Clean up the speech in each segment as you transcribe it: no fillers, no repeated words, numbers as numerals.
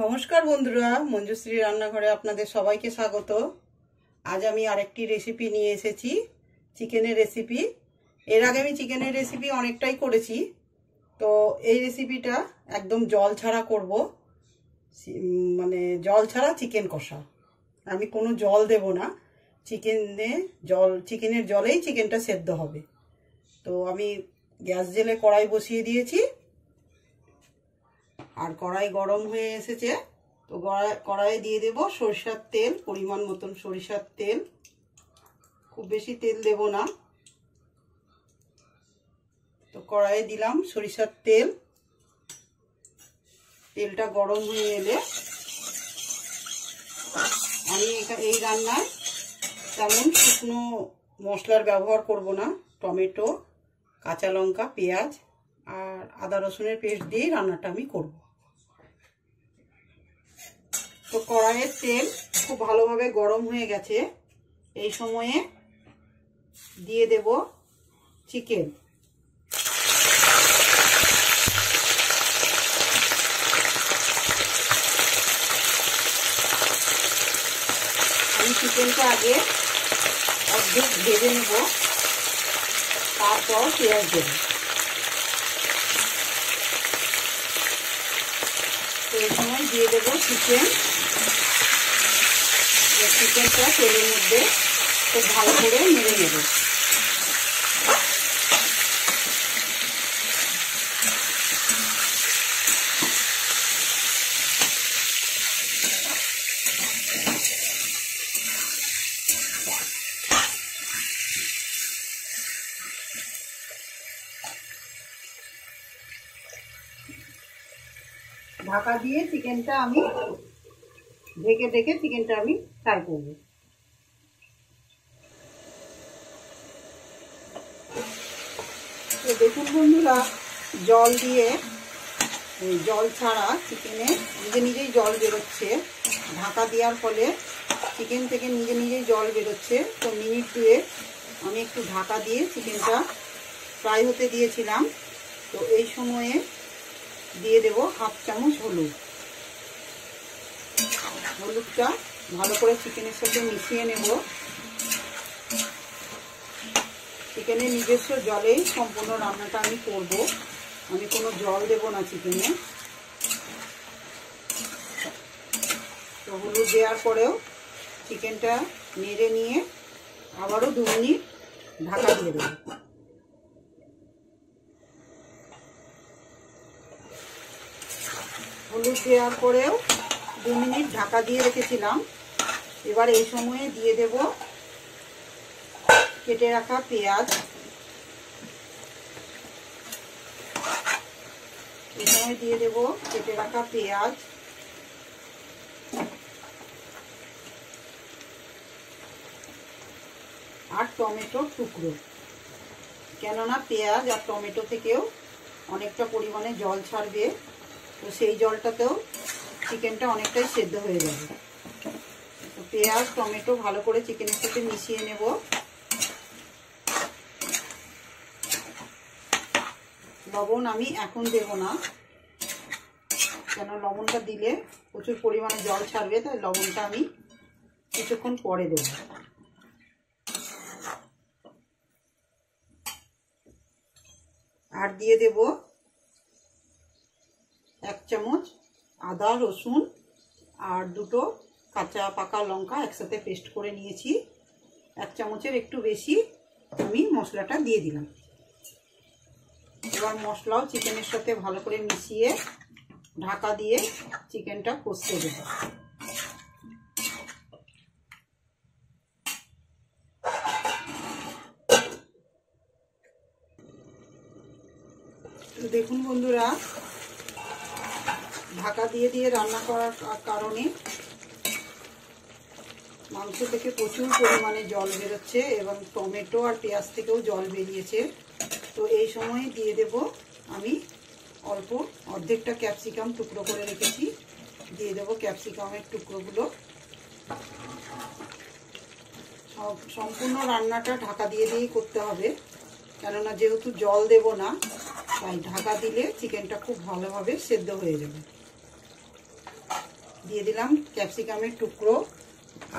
নমস্কার বন্ধুরা, মঞ্জুশ্রী রান্নাঘরে আপনাদের সবাইকে স্বাগত। আজ আমি আরেকটি রেসিপি নিয়ে এসেছি, চিকেনের রেসিপি। এর আগে আমি চিকেনের রেসিপি অনেকটাই করেছি, তো এই রেসিপিটা একদম জল ছাড়া করব, মানে জল ছাড়া চিকেন কষা। আমি কোনো জল দেব না, চিকেনের জলেই চিকেনটা সেদ্ধ হবে। তো আমি গ্যাস জেলে কড়াই বসিয়ে দিয়েছি, আর কড়াই গরম হয়ে এসেছে। তো কড়াইয়ে দিয়ে দেব সরিষার তেল, পরিমাণ মতন সরিষার তেল, খুব বেশি তেল দেব না। তো কড়াইয়ে দিলাম সরিষার তেল। তেলটা গরম হয়ে এলে আমি এই রান্নায় তেমন শুকনো মশলার ব্যবহার করব না। টমেটো, কাঁচা লঙ্কা, পেঁয়াজ আর আদা রসুনের পেস্ট দিয়ে রান্নাটা আমি করব। তো কড়াইয়ের তেল খুব ভালোভাবে গরম হয়ে গেছে। এই সময়ে দিয়ে দেব চিকেন। আমি চিকেনটা আগে অর্ধেক ভেজে নেব, তারপর পেঁয়াজ দেব। তো এই সময় দিয়ে দেবো চিকেনটা তেলের মধ্যে খুব ভালো করে নেড়ে নেব। ঢাকা দিয়ে চিকেনটা আমি ঢেকে চিকেনটা আমি ফ্রাই করব। তো দেখুন বন্ধুরা, জল দিয়ে জল ছাড়া চিকেনে নিজেই জল বেরোচ্ছে। ঢাকা দেওয়ার ফলে চিকেন থেকে নিজেই জল বেরোচ্ছে। তো মিনিট 2 আমি একটু ঢাকা দিয়ে চিকেনটা ফ্রাই হতে দিয়েছিলাম। তো এই সময়ে দিয়ে দেব হাফ চামচ হলুদ। হলুদটা ভালো করে চিকেনের সাথে মিশিয়ে নেব। চিকেনের নিজস্ব জলেই সম্পূর্ণ রান্নাটা আমি করব, আমি কোনো জল দেব না চিকেনে। তো হলুদ দেওয়ার পরেও চিকেনটা নেড়ে নিয়ে আবারও 2 মিনিট ঢাকা দিয়ে দেব। হলুদ দেওয়ার পরেও 2 মিনিট ঢাকা দিয়ে রেখেছিলাম। এবার এই সময়ে দিয়ে দেব কেটে রাখা পেঁয়াজ। এই সময় দিয়ে দেব কেটে রাখা পেঁয়াজ আর টমেটোর টুকরো। কেননা পেঁয়াজ আর টমেটো থেকেও অনেকটা পরিমাণে জল ছাড়বে, তো সেই জলটাতেও চিকেনটা অনেকটাই সেদ্ধ হয়ে যাবে। তো পেঁয়াজ টমেটো ভালো করে চিকেনের সাথে মিশিয়ে নেব। লবণ আমি এখন দেব না, কেন লবণটা দিলে প্রচুর পরিমাণে জল ছাড়বে, তাই লবণটা আমি কিছুক্ষণ পরে দেব। আর দিয়ে দেব 1 চামচ আদা রসুন আর 2টো কাঁচা পাকা লঙ্কা একসাথে পেস্ট করে নিয়েছি। 1 চামচের একটু বেশি আমি মশলাটা দিয়ে দিলাম। এবার মশলাও চিকেনের সাথে ভালো করে মিশিয়ে ঢাকা দিয়ে চিকেনটা কষতে দেব। দেখুন বন্ধুরা, ঢাকা দিয়ে রান্না করার কারণে মাংস থেকে প্রচুর পরিমাণে জল বেরোচ্ছে এবং টমেটো আর পেঁয়াজ থেকেও জল বেরিয়েছে। তো এই সময় দিয়ে দেব আমি অল্প অর্ধেকটা ক্যাপসিকাম টুকরো করে রেখেছি, দিয়ে দেব ক্যাপসিকামের টুকরোগুলো। সম্পূর্ণ রান্নাটা ঢাকা দিয়েই করতে হবে, কেননা যেহেতু জল দেব না, তাই ঢাকা দিলে চিকেনটা খুব ভালোভাবে সেদ্ধ হয়ে যাবে। দিয়ে দিলাম ক্যাপসিকামের টুকরো,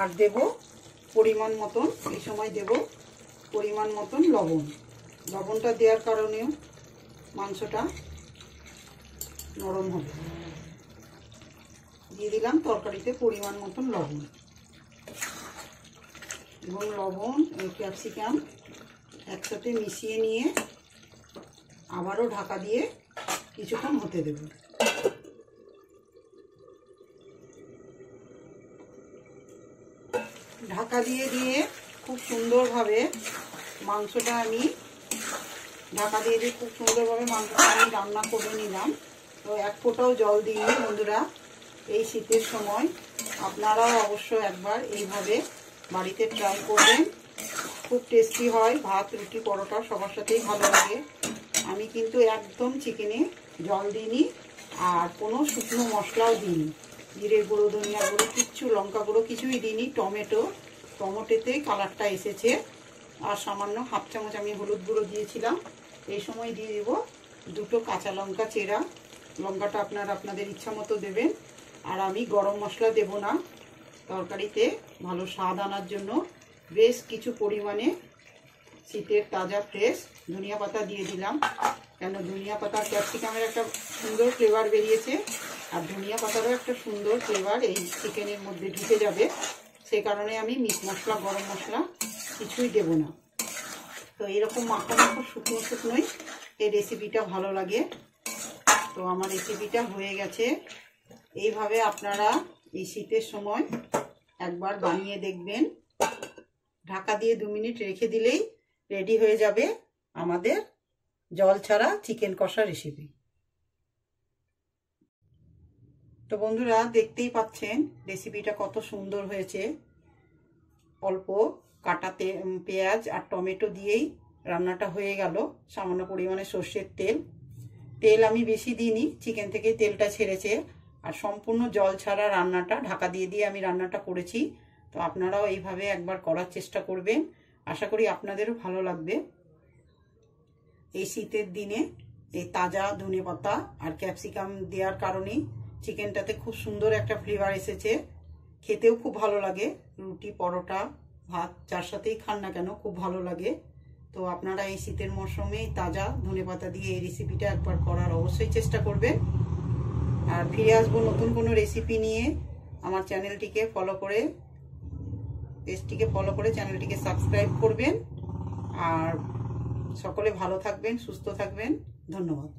আর দেব পরিমাণ মতন, এই সময় দেব পরিমাণ মতন লবণ। লবণটা দেওয়ার কারণেও মাংসটা নরম হবে। দিয়ে দিলাম তরকারিতে পরিমাণ মতন লবণ, এবং লবণ এই ক্যাপসিকাম একসাথে মিশিয়ে নিয়ে আবারও ঢাকা দিয়ে কিছুক্ষণ হতে দেব। ঢাকা দিয়ে খুব সুন্দরভাবে মাংসটা আমি খুব সুন্দরভাবে মাংসটা আমি রান্না করে নিলাম। তো এক ফোঁটাও জল দিইনি বন্ধুরা। এই শীতের সময় আপনারাও অবশ্য একবার এইভাবে বাড়িতে ট্রাই করবেন, খুব টেস্টি হয়। ভাত, রুটি, পরোটা সবার সাথেই ভালো লাগে। আমি কিন্তু একদম চিকেনে জল দিইনি, আর কোনো শুকনো মশলাও দিইনি, জিরে গুঁড়ো, ধনিয়া গুঁড়ো কিচ্ছু, লঙ্কা গুঁড়ো কিছুই দিইনি। টমেটোতে কালারটা এসেছে, আর সামান্য হাফ চামচ আমি হলুদ গুঁড়ো দিয়েছিলাম। এই সময় দিয়ে দেব 2টো কাঁচা লঙ্কা চেরা। লঙ্কাটা আপনাদের ইচ্ছা মতো দেবেন। আর আমি গরম মশলা দেব না, তরকারিতে ভালো স্বাদ আনার জন্য বেশ কিছু পরিমাণে শীতের তাজা ফ্রেশ ধনিয়া পাতা দিয়ে দিলাম। কেন, ধনিয়া পাতার ক্যাপসিকামের একটা সুন্দর ফ্লেভার বেরিয়েছে, আর ধনিয়া পাতারও একটা সুন্দর ফ্লেভার এই চিকেনের মধ্যে ঢুকে যাবে। সেই কারণে আমি মিট মশলা, গরম মশলা কিছুই দেব না। তো এরকম মাখো শুকনোই এই রেসিপিটা ভালো লাগে। তো আমার রেসিপিটা হয়ে গেছে। এইভাবে আপনারা এই শীতের সময় একবার বানিয়ে দেখবেন। ঢাকা দিয়ে 2 মিনিট রেখে দিলেই রেডি হয়ে যাবে আমাদের জল ছাড়া চিকেন কষা রেসিপি। তো বন্ধুরা, দেখতেই পাচ্ছেন রেসিপিটা কত সুন্দর হয়েছে। অল্প কাটা পেঁয়াজ আর টমেটো দিয়েই রান্নাটা হয়ে গেল। সামান্য পরিমাণে সর্ষের তেল আমি বেশি দিইনি, চিকেন থেকে তেলটা ছেড়েছে। আর সম্পূর্ণ জল ছাড়া রান্নাটা, ঢাকা দিয়ে আমি রান্নাটা করেছি। তো আপনারাও এইভাবে একবার করার চেষ্টা করবেন, আশা করি আপনাদেরও ভালো লাগবে। এই শীতের দিনে এই তাজা ধনেপাতা আর ক্যাপসিকাম দেওয়ার কারণেই চিকেনটাতে খুব সুন্দর একটা ফ্লেভার এসেছে। খেতেও খুব ভালো লাগে, রুটি, পরোটা, ভাত যার সাথেই খান না কেন খুব ভালো লাগে। তো আপনারা এই শীতের মরশুমে তাজা ধনেপাতা দিয়ে এই রেসিপিটা একবার করার অবশ্যই চেষ্টা করবেন। আর ফিরে আসবো নতুন কোনো রেসিপি নিয়ে। আমার চ্যানেলটিকে ফলো করে, পেজটিকে ফলো করে চ্যানেলটিকে সাবস্ক্রাইব করবেন। আর সকলে ভালো থাকবেন, সুস্থ থাকবেন। ধন্যবাদ।